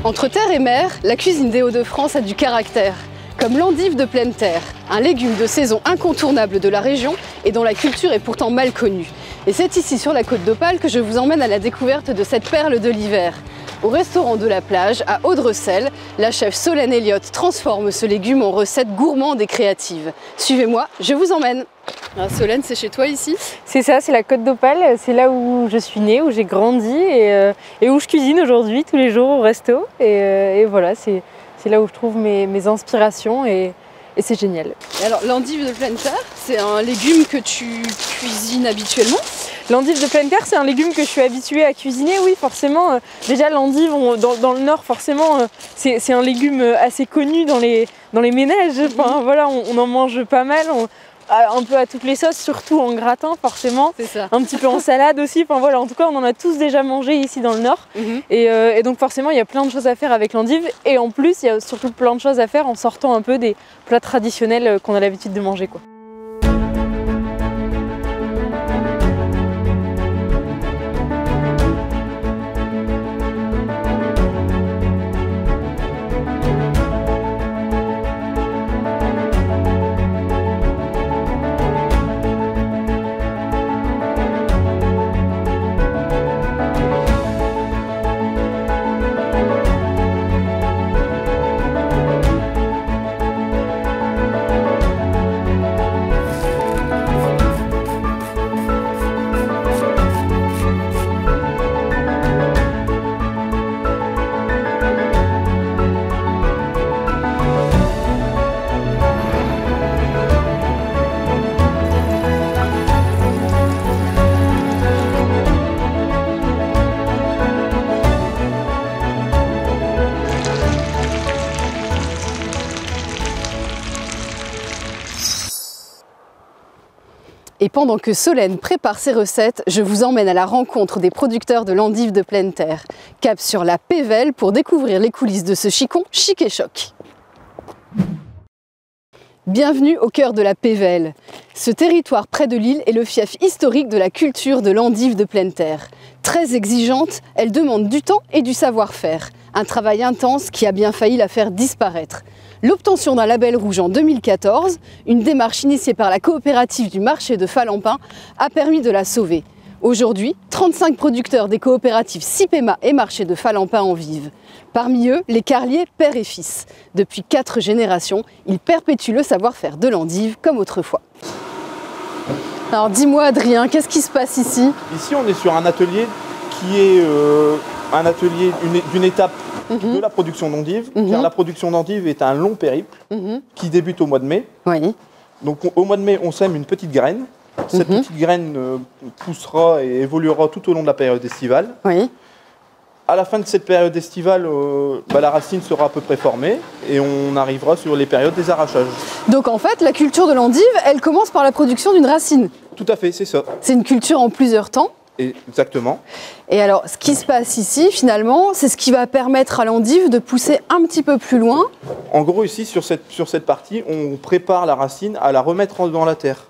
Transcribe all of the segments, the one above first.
Entre terre et mer, la cuisine des Hauts-de-France a du caractère. Comme l'endive de pleine terre, un légume de saison incontournable de la région et dont la culture est pourtant mal connue. Et c'est ici sur la côte d'Opale que je vous emmène à la découverte de cette perle de l'hiver. Au restaurant de la plage, à Audrecel, la chef Solène Elliott transforme ce légume en recette gourmande et créative. Suivez-moi, je vous emmène. Alors Solène, c'est chez toi ici? C'est ça, c'est la côte d'Opale, c'est là où je suis née, où j'ai grandi et où je cuisine aujourd'hui tous les jours au resto. Et voilà, c'est là où je trouve mes inspirations et c'est génial. Et alors l'endive de pleine terre, c'est un légume que tu cuisines habituellement? L'endive de pleine terre, c'est un légume que je suis habituée à cuisiner, oui, forcément. Déjà, l'endive, dans le Nord, forcément, c'est un légume assez connu dans les ménages. Enfin, voilà, on en mange pas mal, un peu à toutes les sauces, surtout en gratin, forcément. C'est ça. Un petit peu en salade aussi. Enfin, voilà, en tout cas, on en a tous déjà mangé ici dans le Nord. Et donc, forcément, il y a plein de choses à faire avec l'endive. Et en plus, il y a surtout plein de choses à faire en sortant un peu des plats traditionnels qu'on a l'habitude de manger, quoi. Et pendant que Solène prépare ses recettes, je vous emmène à la rencontre des producteurs de l'endive de pleine terre. Cap sur la Pévèle pour découvrir les coulisses de ce chicon chic et choc. Bienvenue au cœur de la Pévèle. Ce territoire près de l'île est le fief historique de la culture de l'endive de pleine terre. Très exigeante, elle demande du temps et du savoir-faire. Un travail intense qui a bien failli la faire disparaître. L'obtention d'un label rouge en 2014, une démarche initiée par la coopérative du marché de Falampin, a permis de la sauver. Aujourd'hui, 35 producteurs des coopératives Cipema et marché de Falampin en vivent. Parmi eux, les carliers père et fils. Depuis 4 générations, ils perpétuent le savoir-faire de l'endive comme autrefois. Alors dis-moi Adrien, qu'est-ce qui se passe ici? Ici, on est sur un atelier qui est un atelier d'une étape de la production d'endive, car la production d'endive est un long périple qui débute au mois de mai. Oui. Donc au mois de mai, on sème une petite graine. Cette petite graine poussera et évoluera tout au long de la période estivale. Oui. À la fin de cette période estivale, la racine sera à peu près formée et on arrivera sur les périodes des arrachages. Donc en fait, la culture de l'endive, elle commence par la production d'une racine. Tout à fait, c'est ça. C'est une culture en plusieurs temps. Exactement. Et alors, ce qui se passe ici, finalement, c'est ce qui va permettre à l'endive de pousser un petit peu plus loin. En gros, ici, sur cette partie, on prépare la racine à la remettre dans la terre.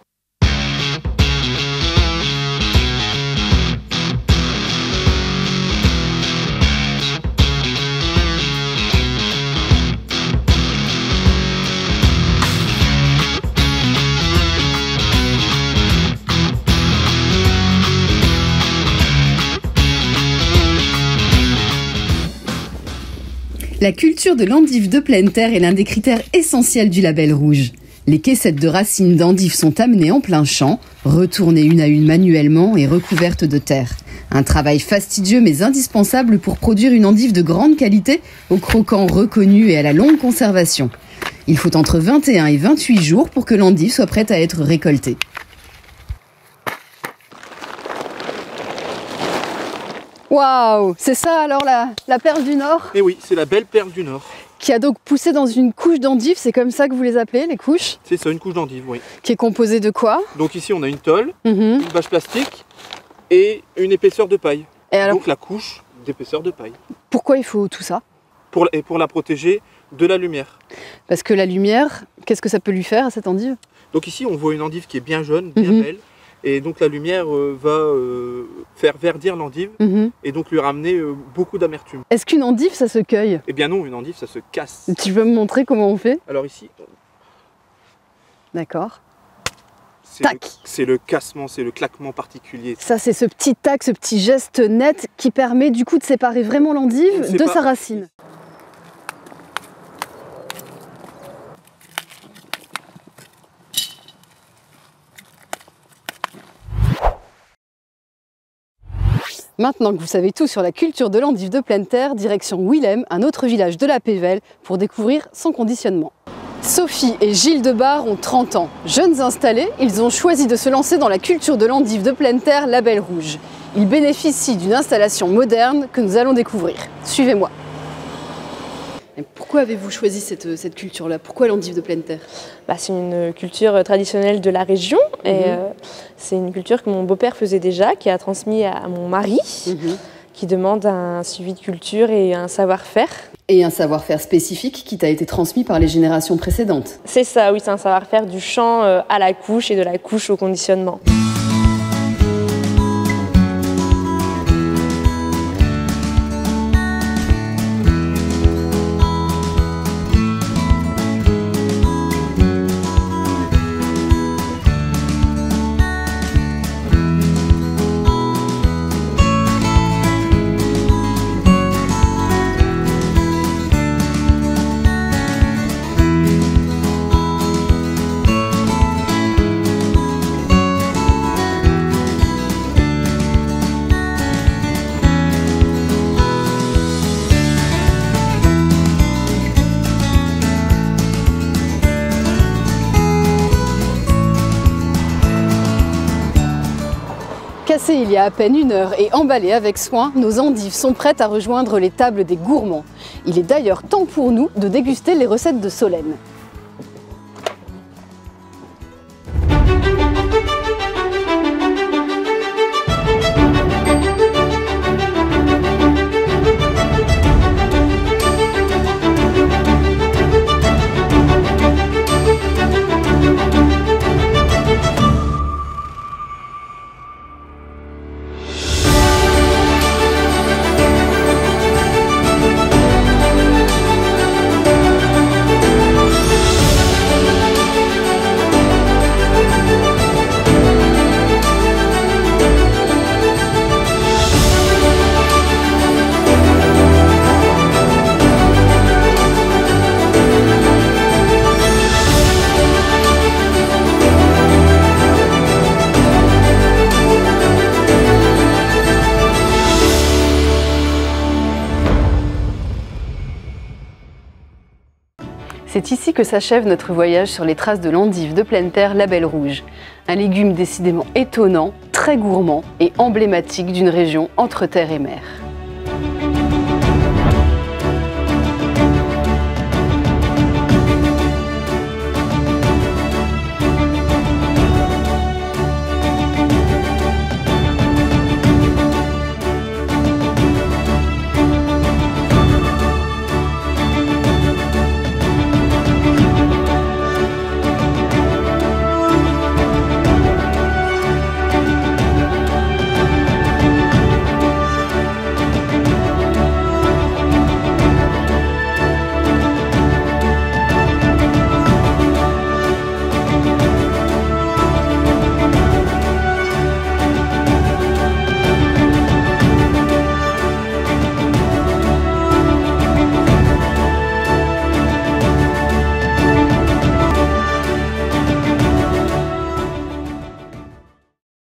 La culture de l'endive de pleine terre est l'un des critères essentiels du label rouge. Les caissettes de racines d'endive sont amenées en plein champ, retournées une à une manuellement et recouvertes de terre. Un travail fastidieux mais indispensable pour produire une endive de grande qualité, au croquant reconnu et à la longue conservation. Il faut entre 21 et 28 jours pour que l'endive soit prête à être récoltée. Waouh, c'est ça alors la perle du Nord? Et oui, c'est la belle perle du Nord. Qui a donc poussé dans une couche d'endive, c'est comme ça que vous les appelez, les couches? C'est ça, une couche d'endive, oui. Qui est composée de quoi? Donc ici, on a une tôle, une bâche plastique et une épaisseur de paille. Et alors, donc la couche d'épaisseur de paille. Pourquoi il faut tout ça? Pour la protéger de la lumière. Parce que la lumière, qu'est-ce que ça peut lui faire à cette endive? Donc ici, on voit une endive qui est bien jaune, bien belle, Et donc la lumière va faire verdir l'endive et donc lui ramener beaucoup d'amertume. Est-ce qu'une endive, ça se cueille? Eh bien non, une endive, ça se casse. Tu peux me montrer comment on fait? Alors ici, D'accord. c'est le cassement, c'est le claquement particulier. Ça, c'est ce petit tac, ce petit geste net qui permet du coup de séparer vraiment l'endive de sa racine. Maintenant que vous savez tout sur la culture de l'endive de pleine terre, direction Willem, un autre village de la Pévèle, pour découvrir son conditionnement. Sophie et Gilles Debar ont 30 ans. Jeunes installés, ils ont choisi de se lancer dans la culture de l'endive de pleine terre Label Rouge. Ils bénéficient d'une installation moderne que nous allons découvrir. Suivez-moi. Et pourquoi avez-vous choisi cette culture-là? Pourquoi l'endive de pleine terre? C'est une culture traditionnelle de la région et c'est une culture que mon beau-père faisait déjà, qui a transmis à mon mari, qui demande un suivi de culture et un savoir-faire. Et un savoir-faire spécifique qui t'a été transmis par les générations précédentes. C'est ça, oui, c'est un savoir-faire du champ à la couche et de la couche au conditionnement. Cassées il y a à peine 1 heure et emballées avec soin, nos endives sont prêtes à rejoindre les tables des gourmands. Il est d'ailleurs temps pour nous de déguster les recettes de Solène. C'est ici que s'achève notre voyage sur les traces de l'endive de pleine terre Label Rouge. Un légume décidément étonnant, très gourmand et emblématique d'une région entre terre et mer.